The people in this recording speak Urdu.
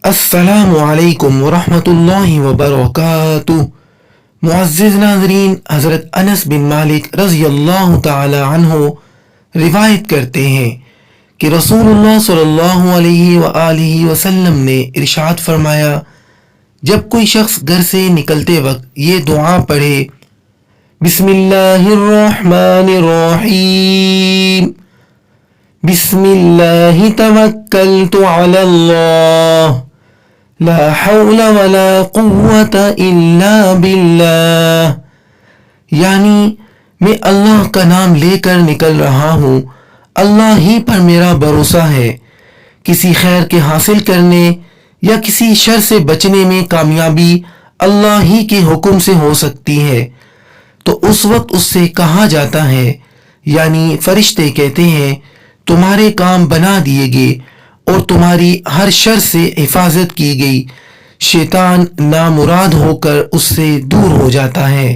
السلام علیکم ورحمۃ اللہ وبرکاتہ۔ معزز ناظرین، حضرت انس بن مالک رضی اللہ تعالی عنہ روایت کرتے ہیں کہ رسول اللہ صلی اللہ علیہ وآلہ وسلم نے ارشاد فرمایا، جب کوئی شخص گھر سے نکلتے وقت یہ دعا پڑھے، بسم اللہ الرحمن الرحیم، بسم اللہ توکلت علی اللہ، لا حول ولا قوت الا باللہ، یعنی میں اللہ کا نام لے کر نکل رہا ہوں، اللہ ہی پر میرا بھروسہ ہے، کسی خیر کے حاصل کرنے یا کسی شر سے بچنے میں کامیابی اللہ ہی کے حکم سے ہو سکتی ہے۔ تو اس وقت اس سے کہا جاتا ہے، یعنی فرشتے کہتے ہیں، تمہارے کام بنا دیے گئے اور تمہاری ہر شر سے حفاظت کی گئی، شیطان نامراد ہو کر اس سے دور ہو جاتا ہے۔